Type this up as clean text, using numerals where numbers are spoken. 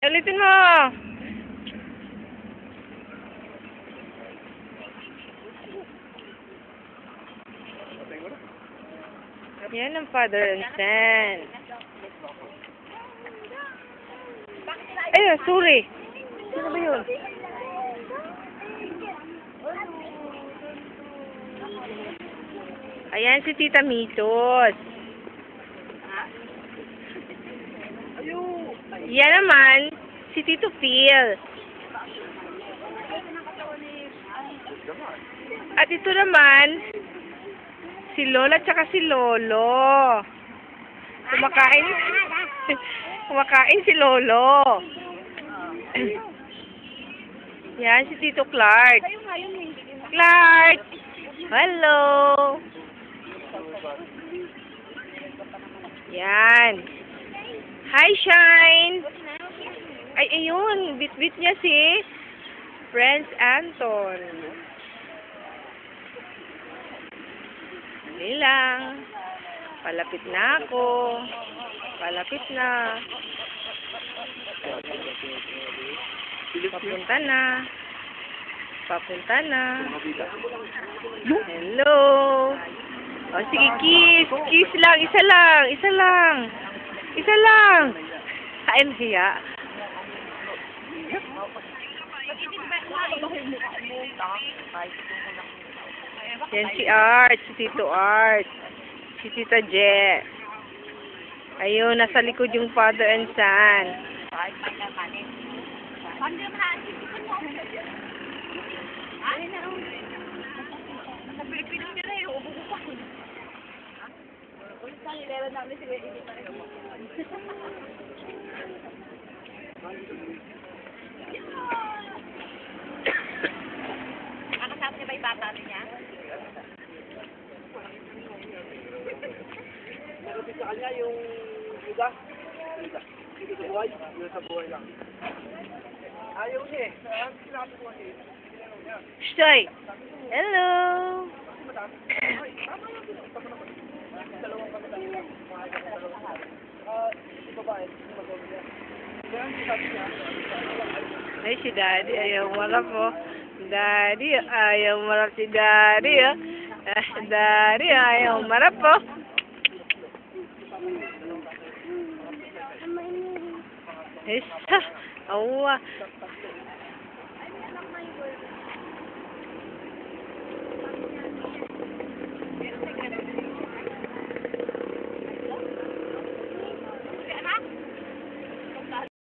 Ulitin mo. Yan ang father and son. Ayun, sorry. Sino ba yun? Ayan si Tita Mitos. Yan naman, si Tito Phil. At ito naman, si Lola tsaka si Lolo. Kumakain. Kumakain si Lolo. Yan, si Tito Clark. Clark! Hello! Yan. Hi, Shine! Ay, ayun. Bit-bit niya si Prince Anton. Dali lang. Palapit na ako. Palapit na. Papunta na. Papunta na. Hello. O, sige, kiss. Kiss lang. Isa lang. Isa lang. Isa lang. Kain hiya. Yan si Art. Si Tito Art. Si Tita Je. Ayun, nasa likod yung father and son. Nakasama niya ba yung bata niya? Nakapit sa kanya yung yuga. Dito sa buhay. Dito sa buhay lang. Ayaw niya eh. Sinabi ko kasi. Shtoy. Hello. Dalawang kami tayo. Si babae. Si mag-own niya. Ganyan sabi niya. Ay, si Daddy. Ayaw marap po. Daddy. Ayaw marap si Daddy. Daddy. Ayaw marap po. Isa. Awa.